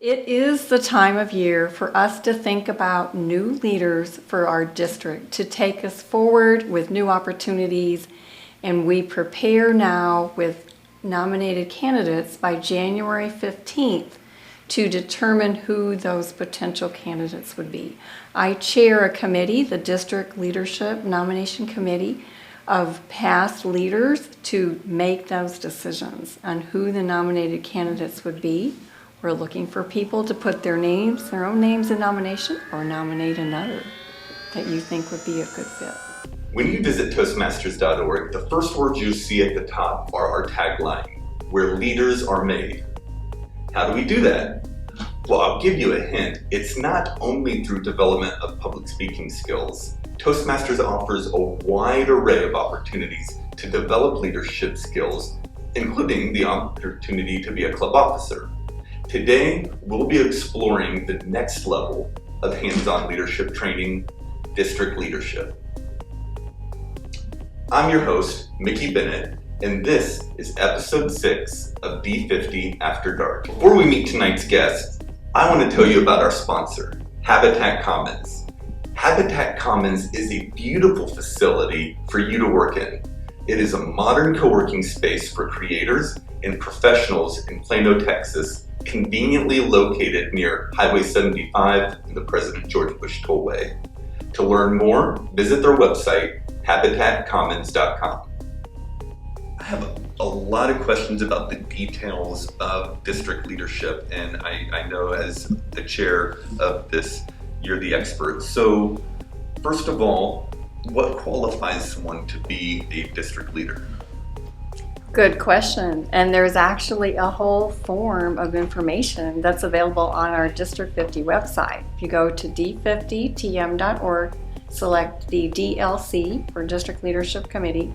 It is the time of year for us to think about new leaders for our district to take us forward with new opportunities, and we prepare now with nominated candidates by January 15th to determine who those potential candidates would be. I chair a committee, the District Leadership Nomination Committee, of past leaders to make those decisions on who the nominated candidates would be. We're looking for people to put their own names in nomination, or nominate another that you think would be a good fit. When you visit Toastmasters.org, the first words you see at the top are our tagline, where leaders are made. How do we do that? Well, I'll give you a hint. It's not only through development of public speaking skills. Toastmasters offers a wide array of opportunities to develop leadership skills, including the opportunity to be a club officer. Today, we'll be exploring the next level of hands-on leadership training, district leadership. I'm your host, Mickey Bennett, and this is episode 6 of D50 After Dark. Before we meet tonight's guest, I want to tell you about our sponsor, Habitat Commons. Habitat Commons is a beautiful facility for you to work in. It is a modern co-working space for creators and professionals in Plano, Texas, conveniently located near Highway 75 and the President George Bush Tollway. To learn more, visit their website, habitatcommons.com. I have a lot of questions about the details of district leadership, and I know as the chair of this, you're the expert. So, first of all, what qualifies someone to be a district leader? Good question. And there's actually a whole form of information that's available on our District 50 website. If you go to d50tm.org, select the DLC for District Leadership Committee,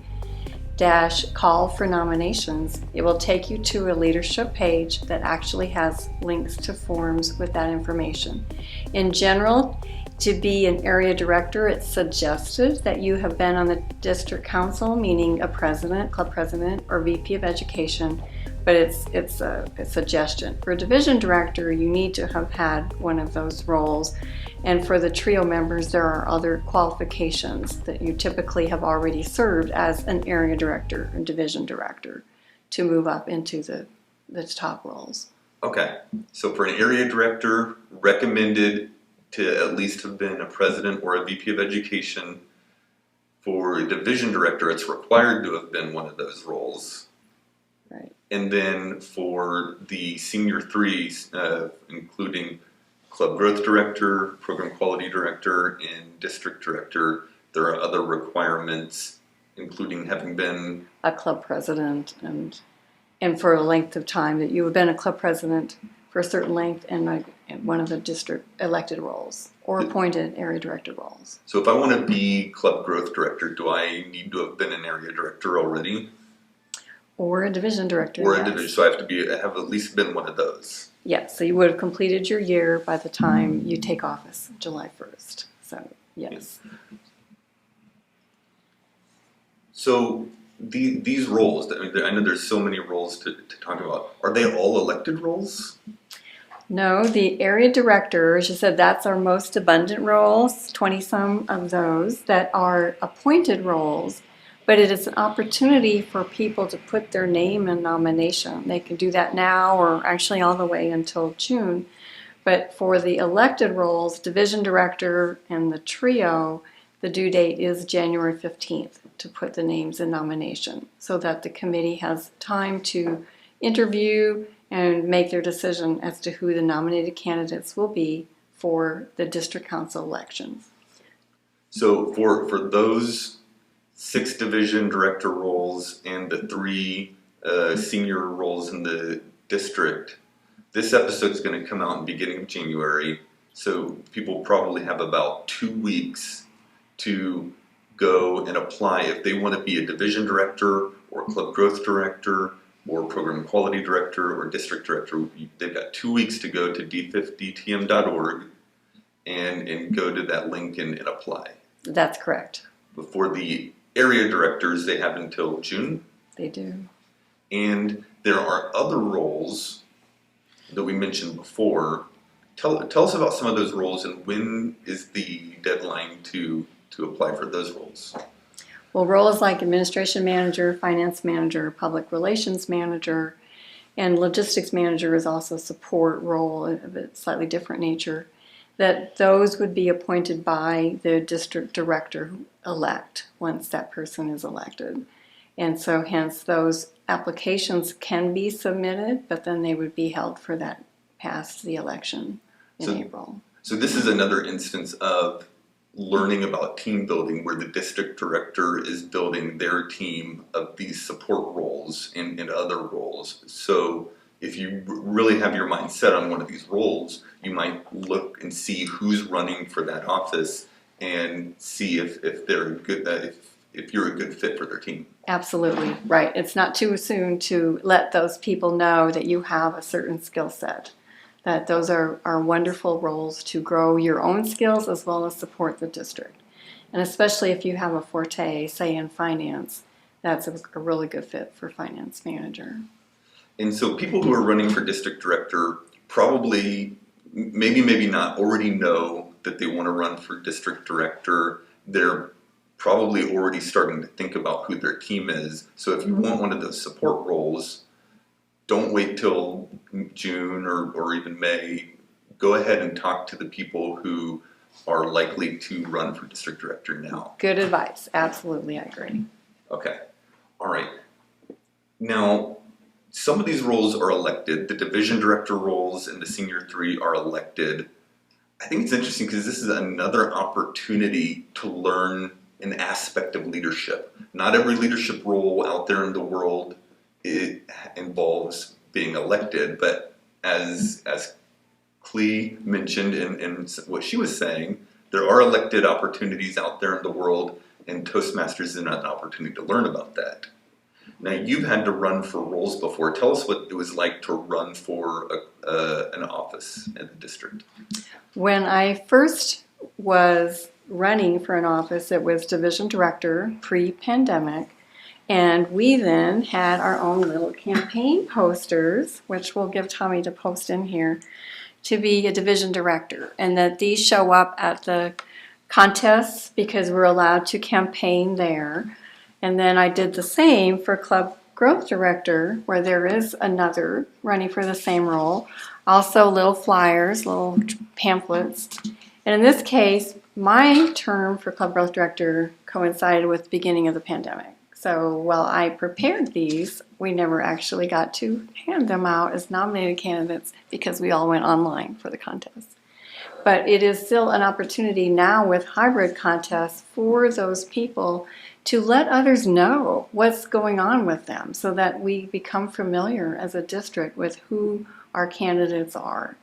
call for nominations, it will take you to a leadership page that actually has links to forms with that information. In general, to be an area director, it's suggested that you have been on the district council, meaning a president, club president, or VP of education, but it's a suggestion. For a division director, you need to have had one of those roles. And for the trio members, there are other qualifications that you typically have already served as an area director or division director to move up into the top roles. Okay, so for an area director, recommended to at least have been a president or a VP of education. For a division director, it's required to have been one of those roles. Right. And then for the senior threes, including club growth director, program quality director, and district director, there are other requirements, including having been a club president and for a length of time, that you have been a club president for a certain length and one of the district elected roles or appointed area director roles. So if I want to be club growth director, do I need to have been an area director already? Or a division director, Or yes. a division, so I have at least been one of those. Yes, so you would have completed your year by the time you take office, July 1st. So, yes. So these roles, I know there's so many roles to talk about. Are they all elected roles? No, the area director, as you said, that's our most abundant roles, 20-some of those that are appointed roles, but it is an opportunity for people to put their name in nomination. They can do that now or actually all the way until June. But for the elected roles, division director and the trio, the due date is January 15th to put the names in nomination so that the committee has time to interview and make their decision as to who the nominated candidates will be for the district council elections. So for those 6 division director roles and the 3 senior roles in the district, this episode is going to come out in the beginning of January, so people probably have about 2 weeks to go and apply if they want to be a division director or club growth director or program quality director or district director. They've got 2 weeks to go to d50tm.org and go to that link and apply. That's correct. For the area directors, they have until June. They do. And there are other roles that we mentioned before. Tell us about some of those roles and when is the deadline to apply for those roles? Well, roles like administration manager, finance manager, public relations manager, and logistics manager is also a support role of a slightly different nature, that those would be appointed by the district director-elect once that person is elected. And so hence those applications can be submitted, but then they would be held for that past the election in April. So this is another instance of learning about team building where the district director is building their team of these support roles and other roles. So if you really have your mind set on one of these roles, you might look and see who's running for that office and see if they're a good if you're a good fit for their team. Absolutely, right. It's not too soon to let those people know that you have a certain skill set, that those are wonderful roles to grow your own skills as well as support the district. And especially if you have a forte, say in finance, that's a really good fit for finance manager. And so people who are running for district director probably, maybe not, already know that they want to run for district director. They're probably already starting to think about who their team is. So if you want one of those support roles, don't wait till June or even May. Go ahead and talk to the people who are likely to run for district director now. Good advice. Absolutely, I agree. Okay. All right. Now, some of these roles are elected. The division director roles and the senior 3 are elected. I think it's interesting because this is another opportunity to learn an aspect of leadership. Not every leadership role out there in the world it involves being elected, but as Cle mentioned in what she was saying, there are elected opportunities out there in the world, and Toastmasters is an opportunity to learn about that. Now, you've had to run for roles before. Tell us what it was like to run for an office in the district. When I first was running for an office, it was division director pre-pandemic, and we then had our own little campaign posters, which we'll give Tommy to post in here, to be a division director, and that these show up at the contests because we're allowed to campaign there. And then I did the same for club growth director, where there is another running for the same role. Also little flyers, little pamphlets. And in this case, my term for club growth director coincided with the beginning of the pandemic. So while I prepared these, we never actually got to hand them out as nominated candidates because we all went online for the contest. But it is still an opportunity now with hybrid contests for those people to let others know what's going on with them so that we become familiar as a district with who our candidates are,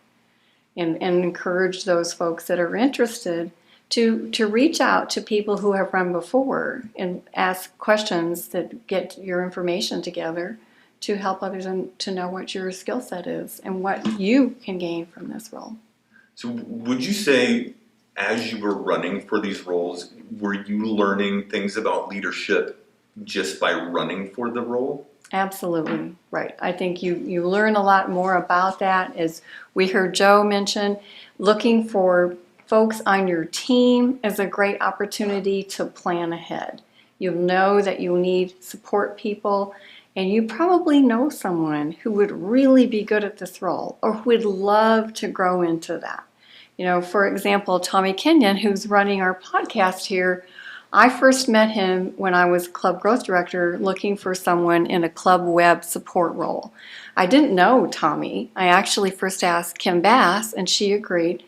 and encourage those folks that are interested to reach out to people who have run before and ask questions that get your information together to help others to know what your skill set is and what you can gain from this role. So would you say, as you were running for these roles, were you learning things about leadership just by running for the role? Absolutely, right. I think you learn a lot more about that. As we heard Jyo mention, looking for folks on your team is a great opportunity to plan ahead. You'll know that you need support people, and you probably know someone who would really be good at this role or who would love to grow into that. You know, for example, Tommy Kenyon, who's running our podcast here, I first met him when I was club growth director looking for someone in a club web support role. I didn't know Tommy. I actually first asked Kim Bass, and she agreed.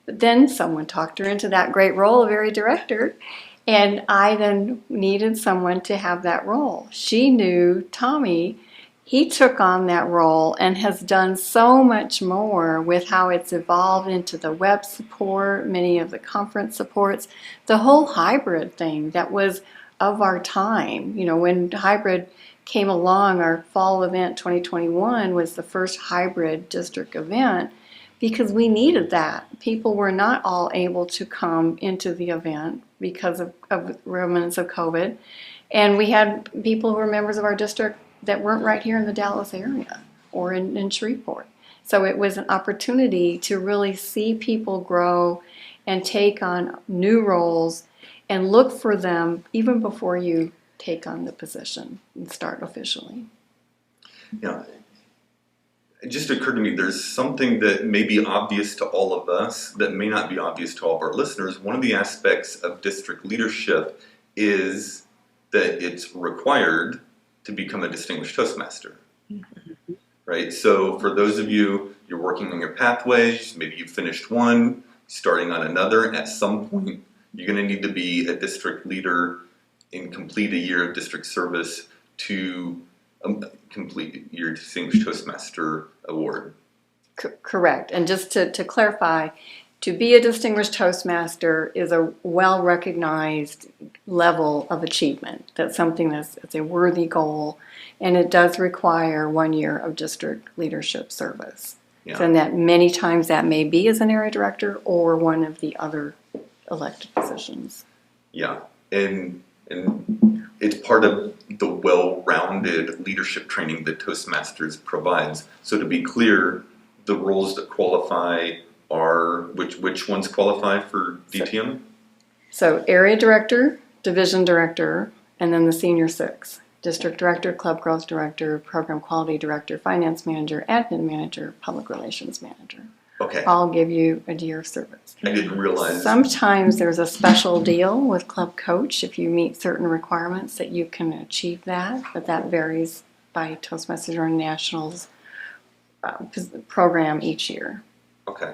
But then someone talked her into that great role of area director, and I then needed someone to have that role. She knew Tommy. He took on that role and has done so much more with how it's evolved into the web support, many of the conference supports, the whole hybrid thing that was of our time. You know, when hybrid came along, our fall event 2021 was the first hybrid district event because we needed that. People were not all able to come into the event because of remnants of COVID. And we had people who were members of our district that weren't right here in the Dallas area or in Shreveport. So it was an opportunity to really see people grow and take on new roles and look for them even before you take on the position and start officially. Yeah. It just occurred to me there's something that may be obvious to all of us that may not be obvious to all of our listeners. One of the aspects of district leadership is that it's required to become a Distinguished Toastmaster. Mm-hmm. Right? So for those of you, you're working on your pathways, maybe you've finished one, starting on another, at some point you're going to need to be a district leader and complete a year of district service to complete your Distinguished Toastmaster award. Correct. And just to clarify, to be a Distinguished Toastmaster is a well-recognized level of achievement. That's something it's a worthy goal, and it does require 1 year of district leadership service. Yeah. And that many times that may be as an area director or one of the other elected positions. Yeah, and it's part of the well-rounded leadership training that Toastmasters provides. So to be clear, the roles that qualify are, which ones qualify for DTM? So area director, division director, and then the senior 6. District director, club growth director, program quality director, finance manager, admin manager, public relations manager. Okay. All give you a year of service. I didn't realize. Sometimes there's a special deal with club coach if you meet certain requirements that you can achieve that, but that varies by Toastmasters International's program each year. Okay.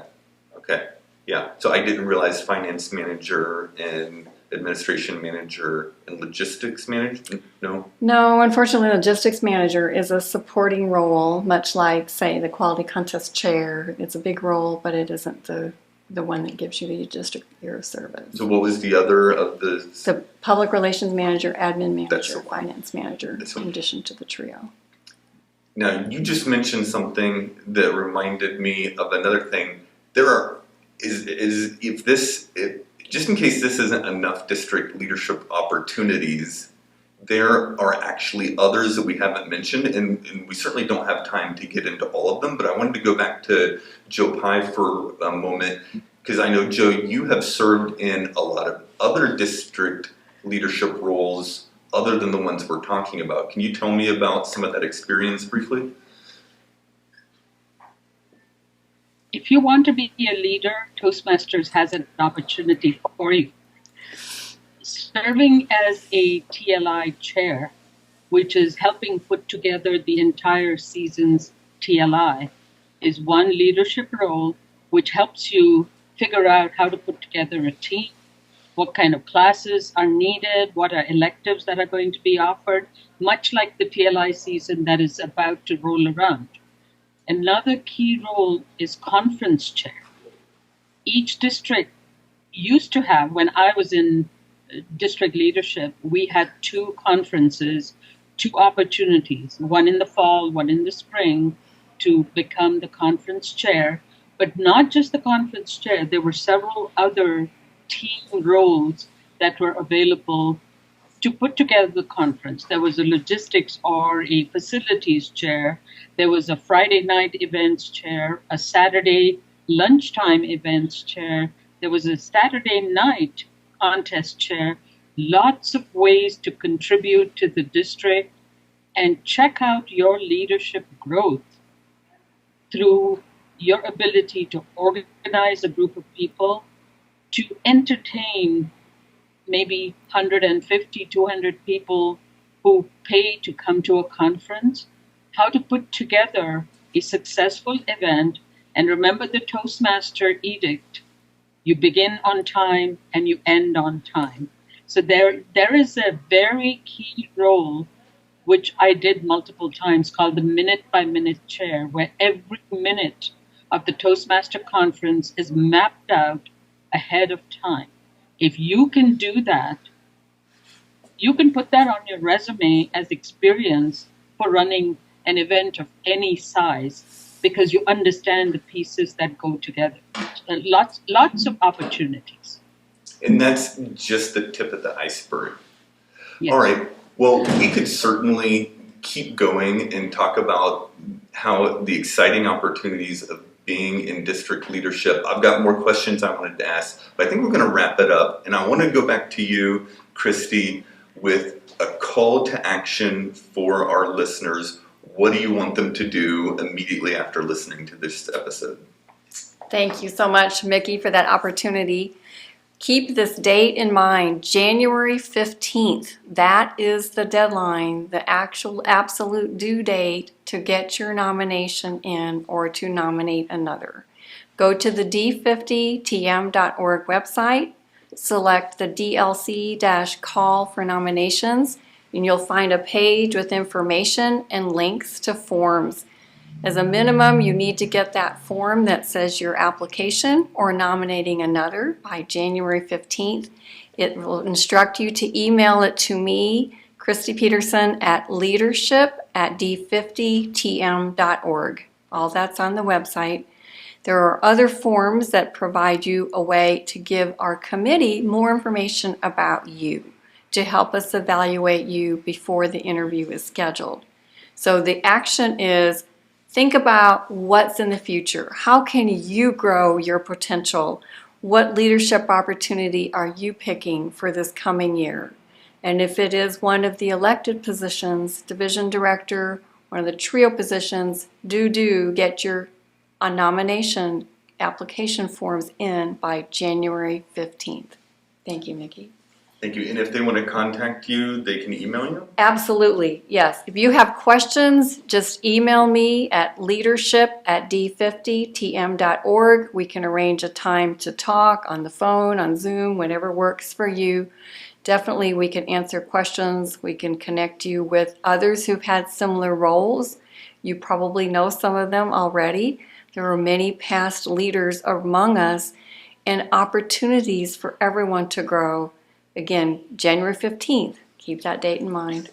Yeah. So I didn't realize finance manager and administration manager and logistics manager? No? No, unfortunately, logistics manager is a supporting role, much like, say, the quality contest chair. It's a big role, but it isn't the one that gives you the district year of service. So what was the other of the... The public relations manager, admin manager, finance manager, in addition to the trio. Now, you just mentioned something that reminded me of another thing. Just in case this isn't enough district leadership opportunities, there are actually others that we haven't mentioned, and we certainly don't have time to get into all of them, but I wanted to go back to Jyo Pai for a moment, because I know, Jyo, you have served in a lot of other district leadership roles other than the ones we're talking about. Can you tell me about some of that experience briefly? If you want to be a leader, Toastmasters has an opportunity for you. Serving as a TLI chair, which is helping put together the entire season's TLI, is one leadership role which helps you figure out how to put together a team, what kind of classes are needed, what are electives that are going to be offered, much like the TLI season that is about to roll around. Another key role is conference chair. Each district used to have, when I was in district leadership, we had 2 conferences, 2 opportunities, one in the fall, one in the spring, to become the conference chair. But not just the conference chair, there were several other team roles that were available to put together the conference. There was a logistics or a facilities chair. There was a Friday night events chair, a Saturday lunchtime events chair. There was a Saturday night contest chair. Lots of ways to contribute to the district and check out your leadership growth through your ability to organize a group of people, to entertain maybe 150, 200 people who pay to come to a conference, how to put together a successful event. And remember the Toastmaster edict, you begin on time and you end on time. So there is a very key role, which I did multiple times, called the minute-by-minute chair, where every minute of the Toastmaster conference is mapped out ahead of time. If you can do that, you can put that on your resume as experience for running an event of any size, because you understand the pieces that go together. Lots of opportunities. And that's just the tip of the iceberg. Yes. All right. Well, we could certainly keep going and talk about how the exciting opportunities of being in district leadership. I've got more questions I wanted to ask, but I think we're going to wrap it up. And I want to go back to you, Kristy, with a call to action for our listeners. What do you want them to do immediately after listening to this episode? Thank you so much, Mickey, for that opportunity. Keep this date in mind, January 15th. That is the deadline, the actual absolute due date to get your nomination in or to nominate another. Go to the D50TM.org website, select the DLC-call for nominations, and you'll find a page with information and links to forms. As a minimum, you need to get that form that says your application or nominating another by January 15th. It will instruct you to email it to me, Kristy Pedersen, at leadership@d50tm.org. All that's on the website. There are other forms that provide you a way to give our committee more information about you to help us evaluate you before the interview is scheduled. So the action is, think about what's in the future. How can you grow your potential? What leadership opportunity are you picking for this coming year? And if it is one of the elected positions, division director, one of the trio positions, do get your nomination application forms in by January 15th. Thank you, Mickey. Thank you. And if they want to contact you, they can email you? Absolutely, yes. If you have questions, just email me at leadership@d50tm.org. We can arrange a time to talk on the phone, on Zoom, whatever works for you. Definitely we can answer questions. We can connect you with others who've had similar roles. You probably know some of them already. There are many past leaders among us and opportunities for everyone to grow. Again, January 15th. Keep that date in mind.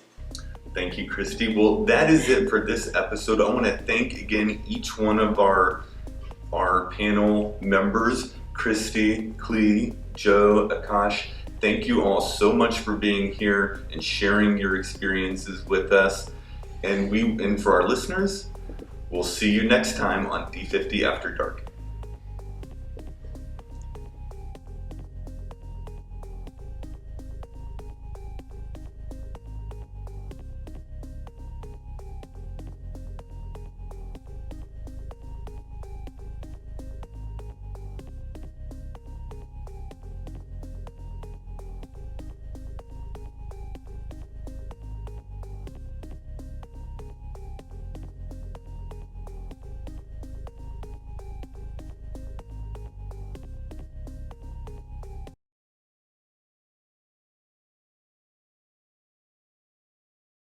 Thank you, Kristy. Well, that is it for this episode. I want to thank again each one of our panel members, Kristy, Cle, Jyo, Akash. Thank you all so much for being here and sharing your experiences with us. And for our listeners, we'll see you next time on D50 After Dark.